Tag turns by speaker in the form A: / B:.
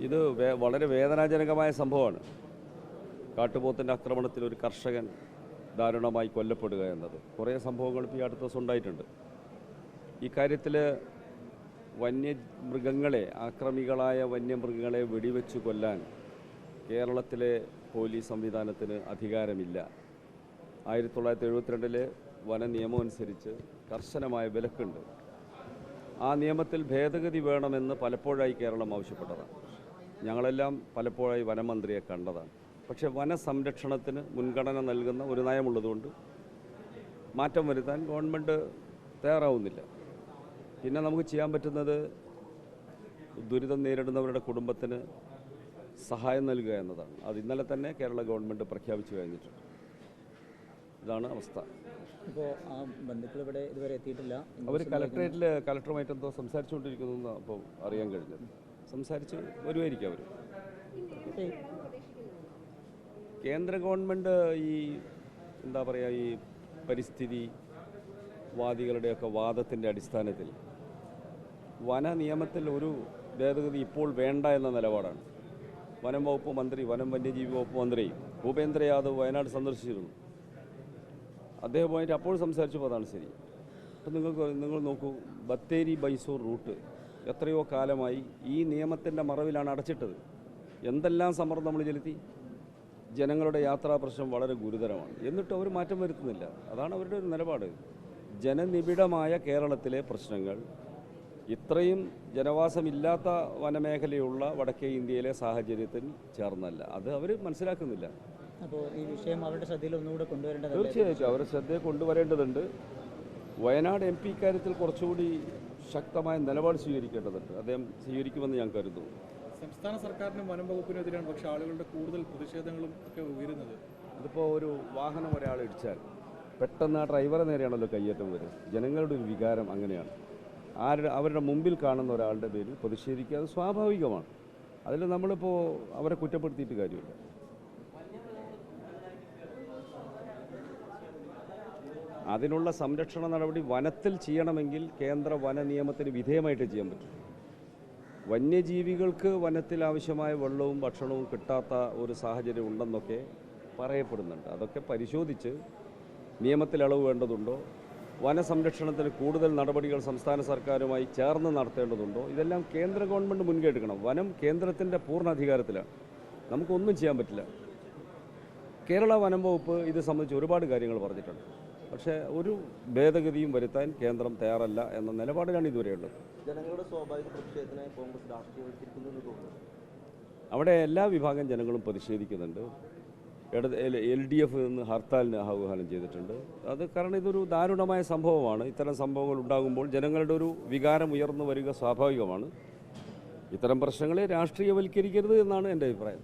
A: ഇത് വളരെ വേദനാജനകമായ സംഭവമാണ്. കാട്ടുപോത്തിൻ്റെ ആക്രമണത്തിൽ ഒരു കർഷകൻ ദാരുണമായി കൊല്ലപ്പെടുക എന്നത് കുറേ സംഭവങ്ങൾ ഇപ്പോൾ ഈ അടുത്ത ദിവസം ഉണ്ടായിട്ടുണ്ട്. ഈ കാര്യത്തിൽ വന്യമൃഗങ്ങളെ, ആക്രമികളായ വന്യമൃഗങ്ങളെ വെടിവെച്ച് കൊല്ലാൻ കേരളത്തിലെ പോലീസ് സംവിധാനത്തിന് അധികാരമില്ല. 1972 വന നിയമം അനുസരിച്ച് കർശനമായ വിലക്കുണ്ട്. ആ നിയമത്തിൽ ഭേദഗതി വേണമെന്ന് പലപ്പോഴായി കേരളം ആവശ്യപ്പെട്ടതാണ്. ഞങ്ങളെല്ലാം പലപ്പോഴായി വനമന്ത്രിയെ കണ്ടതാണ്. പക്ഷേ വനസംരക്ഷണത്തിന് മുൻഗണന നൽകുന്ന ഒരു നയമുള്ളതുകൊണ്ട് മാറ്റം വരുത്താൻ ഗവൺമെൻറ് തയ്യാറാവുന്നില്ല. പിന്നെ നമുക്ക് ചെയ്യാൻ പറ്റുന്നത് ദുരിതം നേരിടുന്നവരുടെ കുടുംബത്തിന് സഹായം നൽകുക എന്നതാണ്. അത് ഇന്നലെ തന്നെ കേരള ഗവൺമെൻറ് പ്രഖ്യാപിച്ചു കഴിഞ്ഞിട്ടുണ്ട്. ഇതാണ് അവസ്ഥ.
B: ഇപ്പോൾ ആ ബന്ധുക്കൾ ഇവിടെ ഇതുവരെ എത്തിയിട്ടില്ല.
A: അവർ കലക്ടറുമായിട്ട് എന്തോ സംസാരിച്ചുകൊണ്ടിരിക്കുന്നു അപ്പോൾ അറിയാൻ കഴിഞ്ഞത്. സംസാരിച്ച് വരുമായിരിക്കും അവർ. കേന്ദ്ര ഗവൺമെൻറ് ഈ എന്താ പറയുക, ഈ പരിസ്ഥിതി വാദികളുടെയൊക്കെ വാദത്തിൻ്റെ അടിസ്ഥാനത്തിൽ വന നിയമത്തിൽ ഒരു ഭേദഗതി ഇപ്പോൾ വേണ്ട എന്ന നിലപാടാണ്. വനം വകുപ്പ് മന്ത്രി, വനം വന്യജീവി വകുപ്പ് മന്ത്രി ഭൂപേന്ദ്ര യാദവ് വയനാട് സന്ദർശിച്ചിരുന്നു. അദ്ദേഹവുമായിട്ട് അപ്പോൾ സംസാരിച്ചപ്പോൾ അതാണ് ശരി. അപ്പം നിങ്ങൾ നോക്കൂ, ബത്തേരി മൈസൂർ റൂട്ട് എത്രയോ കാലമായി ഈ നിയമത്തിൻ്റെ മറവിലാണ് അടച്ചിട്ടത്. എന്തെല്ലാം സമ്മർദ്ദം നമ്മൾ ചെലുത്തി. ജനങ്ങളുടെ യാത്രാ പ്രശ്നം വളരെ ഗുരുതരമാണ്. എന്നിട്ട് അവർ മാറ്റം വരുത്തുന്നില്ല. അതാണ് അവരുടെ ഒരു നിലപാട്. ജനനിബിഡമായ കേരളത്തിലെ പ്രശ്നങ്ങൾ ഇത്രയും ജനവാസമില്ലാത്ത വനമേഖലയുള്ള വടക്കേ ഇന്ത്യയിലെ സാഹചര്യത്തിൽ ചേർന്നല്ല. അത് അവർ മനസ്സിലാക്കുന്നില്ല.
B: അപ്പോൾ ഈ വിഷയം അവരുടെ ശ്രദ്ധയിൽ ഒന്നുകൂടെ കൊണ്ടുവരേണ്ടത്.
A: തീർച്ചയായിട്ടും അവരുടെ ശ്രദ്ധയെ കൊണ്ടുവരേണ്ടതുണ്ട്. വയനാട് MP ഇക്കാര്യത്തിൽ കുറച്ചുകൂടി ശക്തമായ നിലപാട് സ്വീകരിക്കേണ്ടതുണ്ട്. അദ്ദേഹം സ്വീകരിക്കുമെന്ന് ഞാൻ കരുതുന്നു.
C: സംസ്ഥാന സർക്കാരിനും വനം വകുപ്പിനെതിരാണ് പക്ഷേ ആളുകളുടെ കൂടുതൽ പ്രതിഷേധങ്ങളും ഒക്കെ ഉയരുന്നത്.
A: അതിപ്പോൾ ഒരു വാഹനം ഒരാൾ ഇടിച്ചാൽ പെട്ടെന്ന് ആ ഡ്രൈവറെ നേരെയാണല്ലോ കയ്യേറ്റം വരും. ജനങ്ങളുടെ ഒരു വികാരം അങ്ങനെയാണ്. അവരുടെ മുമ്പിൽ കാണുന്ന ഒരാളുടെ പേരിൽ പ്രതിഷേധിക്കുക അത് സ്വാഭാവികമാണ്. അതിൽ നമ്മളിപ്പോൾ അവരെ കുറ്റപ്പെടുത്തിയിട്ട് കാര്യമില്ല. അതിനുള്ള സംരക്ഷണ നടപടി വനത്തിൽ ചെയ്യണമെങ്കിൽ കേന്ദ്ര വന നിയമത്തിന് വിധേയമായിട്ട് ചെയ്യാൻ പറ്റും. വന്യജീവികൾക്ക് വനത്തിൽ ആവശ്യമായ വെള്ളവും ഭക്ഷണവും കിട്ടാത്ത ഒരു സാഹചര്യം ഉണ്ടെന്നൊക്കെ പറയപ്പെടുന്നുണ്ട്. അതൊക്കെ പരിശോധിച്ച് നിയമത്തിൽ ഇളവ് വേണ്ടതുണ്ടോ, വനസംരക്ഷണത്തിന് കൂടുതൽ നടപടികൾ സംസ്ഥാന സർക്കാരുമായി ചേർന്ന് നടത്തേണ്ടതുണ്ടോ, ഇതെല്ലാം കേന്ദ്ര ഗവൺമെൻറ് മുൻകൈ എടുക്കണം. വനം കേന്ദ്രത്തിൻ്റെ പൂർണ്ണ അധികാരത്തിലാണ്. നമുക്കൊന്നും ചെയ്യാൻ പറ്റില്ല. കേരള വനം വകുപ്പ് ഇത് സംബന്ധിച്ച് ഒരുപാട് കാര്യങ്ങൾ പറഞ്ഞിട്ടുണ്ട്. പക്ഷേ ഒരു ഭേദഗതിയും വരുത്താൻ കേന്ദ്രം തയ്യാറല്ല എന്ന നിലപാടിലാണ് ഇതുവരെയുള്ളത്.
D: ജനങ്ങളുടെ സ്വാഭാവിക പ്രതിഷേധത്തിനായി കോൺഗ്രസ് രാഷ്ട്രീയവൽക്കരിക്കുന്നു എന്ന് തോന്നുന്നു.
A: അവിടെ എല്ലാ വിഭാഗം ജനങ്ങളും പ്രതിഷേധിക്കുന്നുണ്ട്. LDF നിന്ന് ഹർത്താലിന് ആഹ്വാനം ചെയ്തിട്ടുണ്ട്. അത് കാരണം ഇതൊരു ദാരുണമായ സംഭവമാണ്. ഇത്തരം സംഭവങ്ങൾ ഉണ്ടാകുമ്പോൾ ജനങ്ങളുടെ ഒരു വികാരം ഉയർന്നു വരിക സ്വാഭാവികമാണ്. ഇത്തരം പ്രശ്നങ്ങളെ രാഷ്ട്രീയവൽക്കരിക്കരുത് എന്നാണ് എൻ്റെ അഭിപ്രായം.